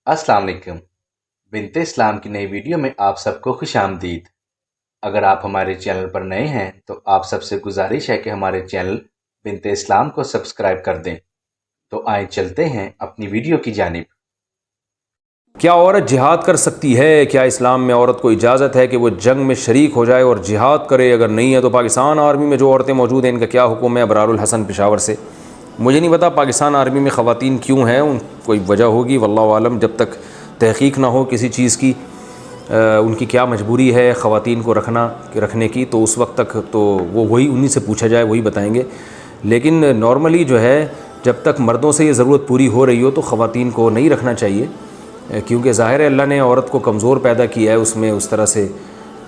अस्सलाम वालेकुम। बिन्ते इस्लाम की नई वीडियो में आप सबको खुश आमदीद। अगर आप हमारे चैनल पर नए हैं तो आप सबसे गुजारिश है कि हमारे चैनल बिन्ते इस्लाम को सब्सक्राइब कर दें। तो आए चलते हैं अपनी वीडियो की जानिब। क्या औरत जिहाद कर सकती है? क्या इस्लाम में औरत को इजाज़त है कि वो जंग में शरीक हो जाए और जिहाद करे? अगर नहीं है तो पाकिस्तान आर्मी में जो औरतें मौजूद हैं इनका क्या हुक्म है? अबरारुल हसन पेशावर से। मुझे नहीं पता पाकिस्तान आर्मी में ख़वातीन क्यों हैं, कोई वजह होगी वल्लाहु आलम। जब तक तहक़ीक़ ना हो किसी चीज़ की उनकी क्या मजबूरी है ख़वातीन को रखने की, तो उस वक्त तक तो वो वही उन्हीं से पूछा जाए, वही बताएंगे। लेकिन नॉर्मली जो है जब तक मर्दों से ये ज़रूरत पूरी हो रही हो तो ख़वातीन को नहीं रखना चाहिए, क्योंकि ज़ाहिर है अल्लाह ने औरत को कमज़ोर पैदा किया है, उसमें उस तरह से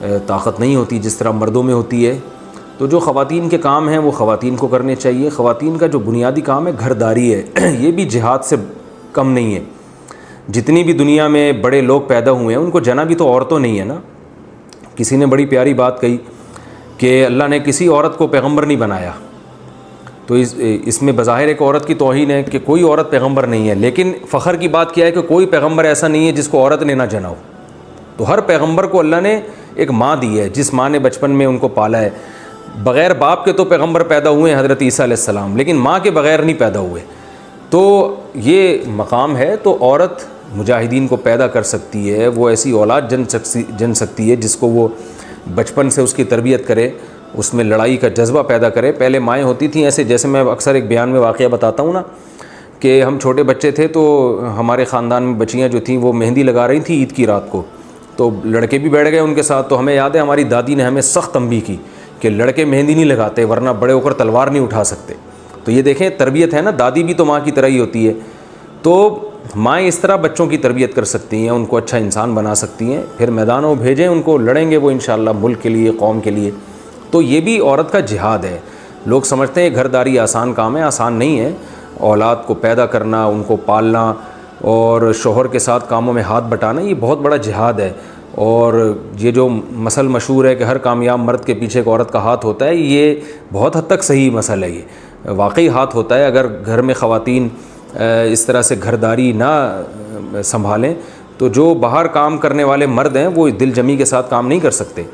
ताकत नहीं होती जिस तरह मर्दों में होती है। तो जो ख़वातीन के काम हैं वो ख़वातीन को करने चाहिए। ख़वातीन का जो बुनियादी काम है घरदारी है, ये भी जिहाद से कम नहीं है। जितनी भी दुनिया में बड़े लोग पैदा हुए हैं उनको जना भी तो औरतों नहीं है ना। किसी ने बड़ी प्यारी बात कही कि अल्लाह ने किसी औरत को पैगंबर नहीं बनाया, तो इसमें बज़ाहिर एक औरत की तौहीन है कि कोई औरत पैगंबर नहीं है। लेकिन फ़ख्र की बात क्या है कि कोई पैगंबर ऐसा नहीं है जिसको औरत ने ना जना हो। तो हर पैगंबर को अल्लाह ने एक माँ दी है, जिस माँ ने बचपन में उनको पाला है। बग़ैर बाप के तो पैगंबर पैदा हुए हैं हज़रत ईसा अलैहिस्सलाम, लेकिन माँ के बग़ैर नहीं पैदा हुए। तो ये मकाम है, तो औरत मुजाहिदीन को पैदा कर सकती है, वो ऐसी औलाद जन सकती है जिसको वो बचपन से उसकी तरबियत करे, उसमें लड़ाई का जज्बा पैदा करे। पहले माएँ होती थी ऐसे, जैसे मैं अक्सर एक बयान में वाक़या बताता हूँ ना, कि हम छोटे बच्चे थे तो हमारे ख़ानदान में बच्चियाँ जो थीं वो मेहंदी लगा रही थी ईद की रात को, तो लड़के भी बैठ गए उनके साथ। तो हमें याद है हमारी दादी ने हमें सख्त तंबीह की कि लड़के मेहंदी नहीं लगाते वरना बड़े होकर तलवार नहीं उठा सकते। तो ये देखें तरबियत है ना, दादी भी तो माँ की तरह ही होती है। तो माएँ इस तरह बच्चों की तरबियत कर सकती हैं, उनको अच्छा इंसान बना सकती हैं। फिर मैदानों भेजें उनको, लड़ेंगे वो इंशाअल्लाह मुल्क के लिए, कौम के लिए। तो ये भी औरत का जिहाद है। लोग समझते हैं घरदारी आसान काम है, आसान नहीं है। औलाद को पैदा करना, उनको पालना और शोहर के साथ कामों में हाथ बटाना, ये बहुत बड़ा जिहाद है। और ये जो मसल मशहूर है कि हर कामयाब मर्द के पीछे एक औरत का हाथ होता है, ये बहुत हद तक सही मसल है। ये वाकई हाथ होता है। अगर घर में ख़वातीन इस तरह से घरदारी ना संभालें तो जो बाहर काम करने वाले मर्द हैं वो दिल जमी के साथ काम नहीं कर सकते।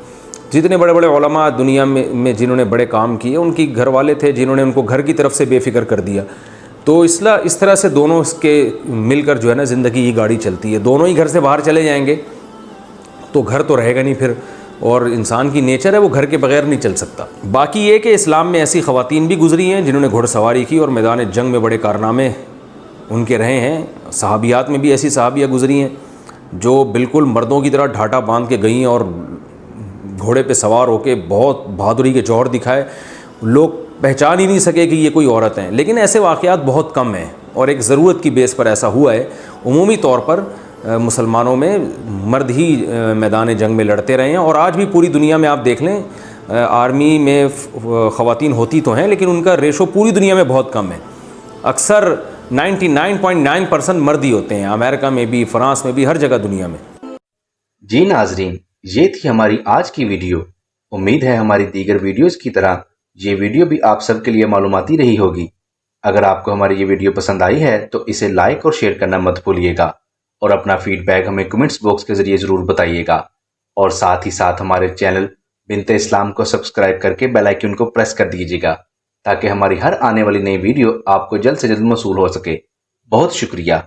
जितने बड़े बड़े उलमा दुनिया में जिन्होंने बड़े काम किए, उनकी घर वाले थे जिन्होंने उनको घर की तरफ से बेफ़िक्र कर दिया। तो इस तरह से दोनों के मिलकर जो है ना ज़िंदगी की गाड़ी चलती है। दोनों ही घर से बाहर चले जाएंगे तो घर तो रहेगा नहीं फिर, और इंसान की नेचर है वो घर के बग़ैर नहीं चल सकता। बाकी ये कि इस्लाम में ऐसी ख़वातीन भी गुज़री हैं जिन्होंने घुड़सवारी की और मैदान जंग में बड़े कारनामे उनके रहे हैं। सहाबियात में भी ऐसी सहाबियाँ गुज़री हैं जो बिल्कुल मर्दों की तरह ढाटा बांध के गईं और घोड़े पे सवार होके बहुत बहादुरी के जौहर दिखाए, लोग पहचान ही नहीं सके कि ये कोई औरत हैं। लेकिन ऐसे वाक़यात बहुत कम हैं और एक ज़रूरत की बेस पर ऐसा हुआ है। उमूमी तौर पर मुसलमानों में मर्द ही मैदान जंग में लड़ते रहे हैं, और आज भी पूरी दुनिया में आप देख लें आर्मी में ख़वातीन होती तो हैं लेकिन उनका रेशो पूरी दुनिया में बहुत कम है। अक्सर 99.9% मर्द ही होते हैं, अमेरिका में भी, फ़्रांस में भी, हर जगह दुनिया में। जी नाजरीन, ये थी हमारी आज की वीडियो। उम्मीद है हमारी दीगर वीडियोज़ की तरह ये वीडियो भी आप सबके लिए मालूमाती रही होगी। अगर आपको हमारी ये वीडियो पसंद आई है तो इसे लाइक और शेयर करना मत भूलिएगा, और अपना फीडबैक हमें कमेंट्स बॉक्स के ज़रिए ज़रूर बताइएगा। और साथ ही साथ हमारे चैनल बिन्ते इस्लाम को सब्सक्राइब करके बेल आइकन को प्रेस कर दीजिएगा, ताकि हमारी हर आने वाली नई वीडियो आपको जल्द से जल्द मौसूल हो सके। बहुत शुक्रिया।